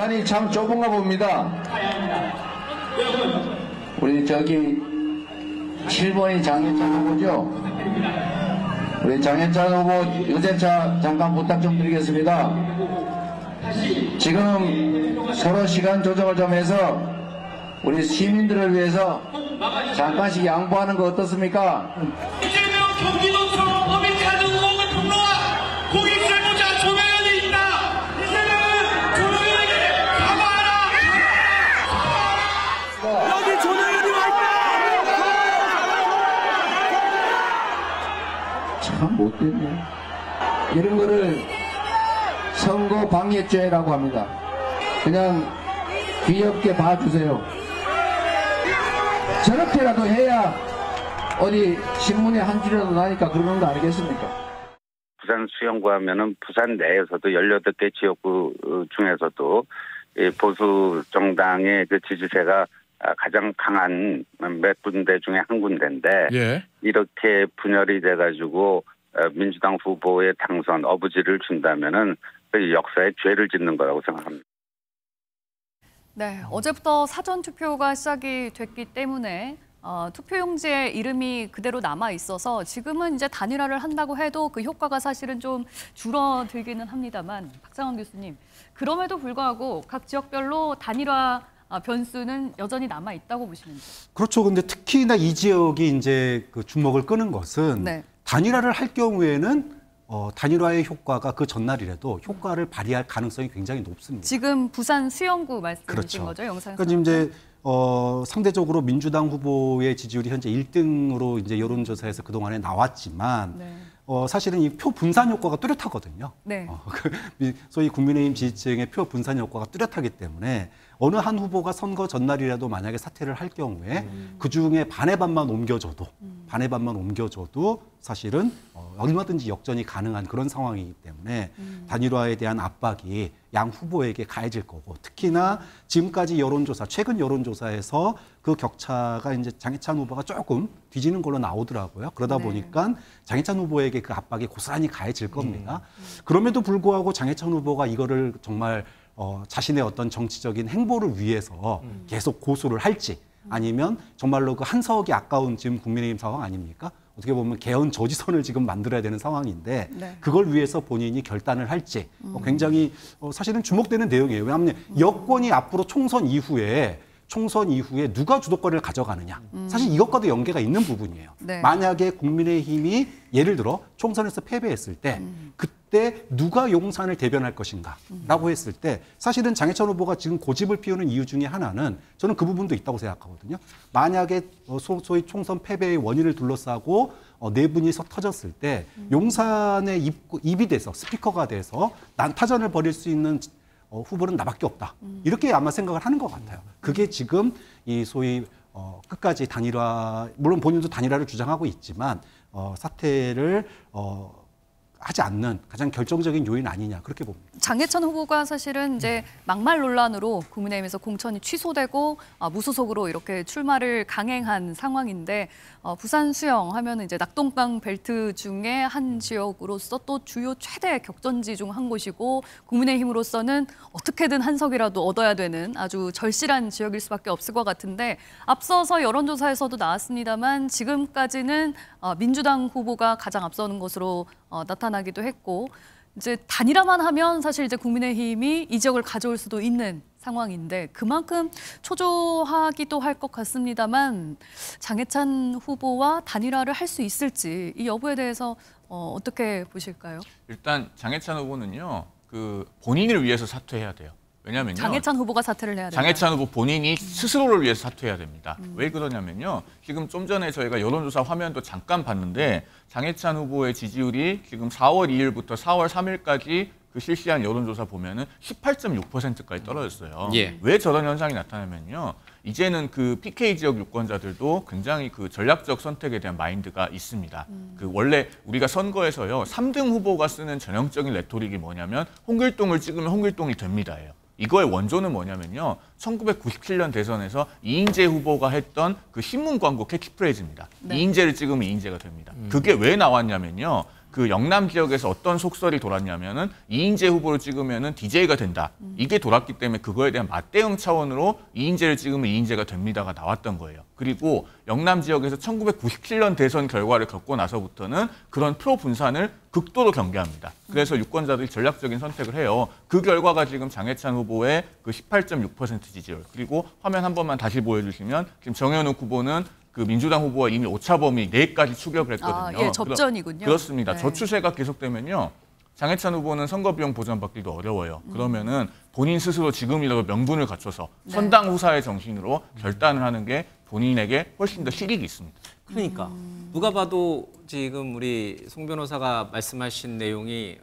부산이 참 좁은가 봅니다. 우리 저기 7번이 장혜찬 후보죠. 우리 장혜찬 후보 의제차 잠깐 부탁 좀 드리겠습니다. 지금 서로 시간 조정을 좀 해서 우리 시민들을 위해서 잠깐씩 양보하는 거 어떻습니까? 이재명 경기도청 법인카드 의혹을 폭로한 고객세무자 조명현이 있다. 이재명은 조명현에게 사과하라. 여기 조명현이 와 있다. 참 못됐네. 이런 거를 선거 방해죄라고 합니다. 그냥 귀엽게 봐주세요. 저렇게라도 해야 어디 신문에 한 줄이라도 나니까 그러는 거 아니겠습니까? 부산 수영구 하면은 부산 내에서도 18개 지역구 중에서도 보수 정당의 그 지지세가 가장 강한 몇 군데 중에 한 군데인데 예. 이렇게 분열이 돼가지고 민주당 후보의 당선 어부지를 준다면은 그 역사에 죄를 짓는 거라고 생각합니다. 네, 어제부터 사전 투표가 시작이 됐기 때문에 투표용지에 이름이 그대로 남아 있어서 지금은 이제 단일화를 한다고 해도 그 효과가 사실은 좀 줄어들기는 합니다만, 박상원 교수님, 그럼에도 불구하고 각 지역별로 단일화 변수는 여전히 남아 있다고 보시는지. 그렇죠. 근데 특히나 이 지역이 이제 그 주목을 끄는 것은 네. 단일화를 할 경우에는 단일화의 효과가 그 전날이라도 효과를 발휘할 가능성이 굉장히 높습니다. 지금 부산 수영구 말씀이신 그렇죠. 거죠, 영상에서. 그러니까 지금 이제 상대적으로 민주당 후보의 지지율이 현재 1등으로 이제 여론조사에서 그동안에 나왔지만 네. 사실은 이 표 분산 효과가 뚜렷하거든요. 네. 소위 국민의힘 지지층의 표 분산 효과가 뚜렷하기 때문에 어느 한 후보가 선거 전날이라도 만약에 사퇴를 할 경우에 그중에 반의 반만 옮겨줘도 사실은 얼마든지 역전이 가능한 그런 상황이기 때문에 단일화에 대한 압박이 양 후보에게 가해질 거고, 특히나 지금까지 최근 여론조사에서 그 격차가 이제 장혜찬 후보가 조금 뒤지는 걸로 나오더라고요. 그러다 네. 보니까 장혜찬 후보에게 그 압박이 고스란히 가해질 겁니다. 그럼에도 불구하고 장혜찬 후보가 이거를 정말 자신의 어떤 정치적인 행보를 위해서 계속 고수를 할지, 아니면 정말로 그 한석이 아까운 지금 국민의힘 상황 아닙니까? 어떻게 보면 개헌 저지선을 지금 만들어야 되는 상황인데 네. 그걸 위해서 본인이 결단을 할지 굉장히 사실은 주목되는 내용이에요. 왜냐하면 여권이 앞으로 총선 이후에 누가 주도권을 가져가느냐. 사실 이것과도 연계가 있는 부분이에요. 네. 만약에 국민의힘이 예를 들어 총선에서 패배했을 때 그때 누가 용산을 대변할 것인가라고 했을 때 사실은 장혜찬 후보가 지금 고집을 피우는 이유 중에 하나는 저는 그 부분도 있다고 생각하거든요. 만약에 소위 총선 패배의 원인을 둘러싸고 내분이 터졌을 때 용산에 입이 돼서 스피커가 돼서 난타전을 벌일 수 있는 후보는 나밖에 없다. 이렇게 아마 생각을 하는 것 같아요. 그게 지금 이 소위 끝까지 단일화, 물론 본인도 단일화를 주장하고 있지만 사퇴를 하지 않는 가장 결정적인 요인 아니냐, 그렇게 봅니다. 장혜찬 후보가 사실은 이제 막말 논란으로 국민의힘에서 공천이 취소되고 무소속으로 이렇게 출마를 강행한 상황인데, 부산 수영 하면은 이제 낙동강 벨트 중에 한 지역으로서 또 주요 최대 격전지 중 한 곳이고, 국민의힘으로서는 어떻게든 한 석이라도 얻어야 되는 아주 절실한 지역일 수밖에 없을 것 같은데, 앞서서 여론조사에서도 나왔습니다만 지금까지는 민주당 후보가 가장 앞서는 것으로 나타나기도 했고, 이제 단일화만 하면 사실 이제 국민의힘이 이 지역을 가져올 수도 있는 상황인데 그만큼 초조하기도 할 것 같습니다만, 장혜찬 후보와 단일화를 할 수 있을지 이 여부에 대해서 어떻게 보실까요? 일단 장혜찬 후보는요, 그 본인을 위해서 사퇴해야 돼요. 왜냐면요. 장혜찬 후보가 사퇴를 해야 된다. 장혜찬 후보 본인이 스스로를 위해서 사퇴해야 됩니다. 왜 그러냐면요. 지금 좀 전에 저희가 여론조사 화면도 잠깐 봤는데 장혜찬 후보의 지지율이 지금 4월 2일부터 4월 3일까지 그 실시한 여론조사 보면은 18.6%까지 떨어졌어요. 예. 왜 저런 현상이 나타나면요. 이제는 그 PK 지역 유권자들도 굉장히 그 전략적 선택에 대한 마인드가 있습니다. 그 원래 우리가 선거에서요. 3등 후보가 쓰는 전형적인 레토릭이 뭐냐면 홍길동을 찍으면 홍길동이 됩니다예요. 이거의 원조는 뭐냐면요. 1997년 대선에서 이인재 후보가 했던 그 신문 광고 캐치프레이즈입니다. 네. 이인재를 찍으면 이인재가 됩니다. 그게 왜 나왔냐면요. 그 영남 지역에서 어떤 속설이 돌았냐면은 이인재 후보를 찍으면은 DJ가 된다. 이게 돌았기 때문에 그거에 대한 맞대응 차원으로 이인재를 찍으면 이인재가 됩니다가 나왔던 거예요. 그리고 영남 지역에서 1997년 대선 결과를 겪고 나서부터는 그런 표 분산을 극도로 경계합니다. 그래서 유권자들이 전략적인 선택을 해요. 그 결과가 지금 장해찬 후보의 그 18.6% 지지율. 그리고 화면 한 번만 다시 보여주시면 지금 정현욱 후보는 그 민주당 후보와 이미 오차 범위 내까지 추격을 했거든요. 예, 접전이군요. 그렇습니다. 네. 저 추세가 계속되면요. 장해찬 후보는 선거 비용 보전받기도 어려워요. 그러면은 본인 스스로 지금이라도 명분을 갖춰서 선당 후사의 정신으로 결단을 하는 게 본인에게 훨씬 더 실익이 있습니다. 그러니까 누가 봐도 지금 우리 송 변호사가 말씀하신 내용이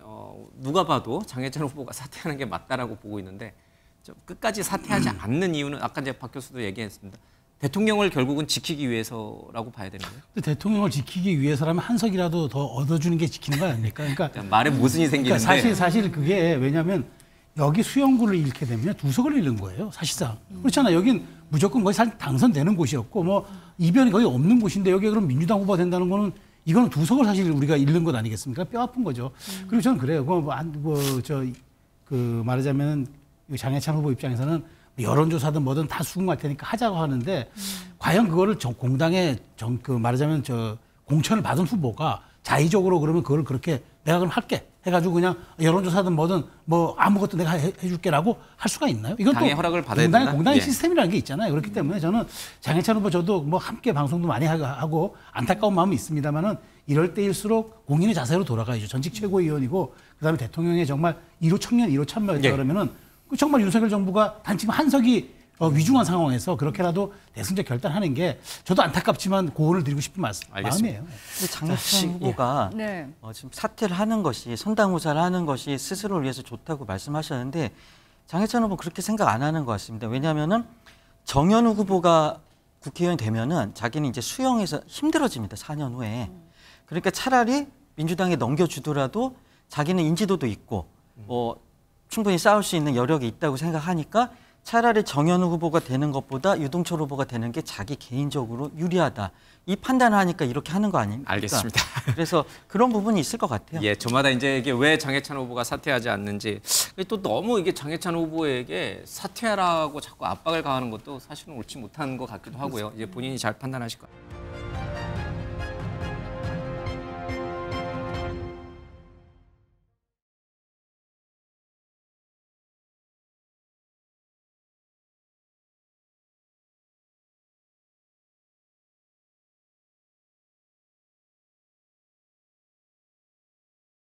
누가 봐도 장해찬 후보가 사퇴하는 게 맞다라고 보고 있는데 좀 끝까지 사퇴하지 않는 이유는 아까 이제 박 교수도 얘기했습니다. 대통령을 결국은 지키기 위해서라고 봐야 되는 거예요. 대통령을 지키기 위해서라면 한 석이라도 더 얻어주는 게 지키는 거 아닙니까? 그러니까 말에 모순이 생기는데 사실 그게 왜냐하면 여기 수영구를 잃게 되면 두 석을 잃는 거예요. 사실상 그렇잖아. 여긴 무조건 거의 당선되는 곳이었고 뭐 이변이 거의 없는 곳인데 여기 그럼 민주당 후보가 된다는 거는 이거는 두 석을 사실 우리가 잃는 것 아니겠습니까? 뼈 아픈 거죠. 그리고 저는 그래요. 말하자면 장해찬 후보 입장에서는 여론조사든 뭐든 다 수긍할 테니까 하자고 하는데 과연 그거를 공당에 말하자면 공천을 받은 후보가 자의적으로 그러면 그걸 그렇게 내가 그럼 할게 해가지고 그냥 여론조사든 뭐든 뭐 아무것도 내가 해줄게라고 할 수가 있나요? 이건 당의 또 허락을 받아야 된다. 공당의 예. 시스템이라는 게 있잖아요. 그렇기 때문에 저는 장해찬 후보 저도 뭐 함께 방송도 많이 하고 안타까운 마음이 있습니다만은 이럴 때일수록 공인의 자세로 돌아가야죠. 전직 최고위원이고 그다음에 대통령의 정말 1호 청년 1호 참모였다 예. 그러면은 정말 윤석열 정부가 단 지금 한 석이 위중한 상황에서 그렇게라도 대승적 결단하는 게 저도 안타깝지만 고언을 드리고 싶은 마음이에요. 근데 장해찬 후보가 네. 지금 사퇴를 하는 것이 선당후사를 하는 것이 스스로를 위해서 좋다고 말씀하셨는데 장해찬 후보 그렇게 생각 안 하는 것 같습니다. 왜냐하면은 정현욱 후보가 국회의원이 되면은 자기는 이제 수용해서 힘들어집니다. 4년 후에. 그러니까 차라리 민주당에 넘겨주더라도 자기는 인지도도 있고 충분히 싸울 수 있는 여력이 있다고 생각하니까 차라리 정현욱 후보가 되는 것보다 유동철 후보가 되는 게 자기 개인적으로 유리하다. 이 판단을 하니까 이렇게 하는 거 아닙니까? 알겠습니다. 그래서 그런 부분이 있을 것 같아요. 예, 저마다 이제 이게 왜 장해찬 후보가 사퇴하지 않는지 또 너무 이게 장해찬 후보에게 사퇴하라고 자꾸 압박을 가하는 것도 사실은 옳지 못한 것 같기도 하고요. 이제 본인이 잘 판단하실 거예요.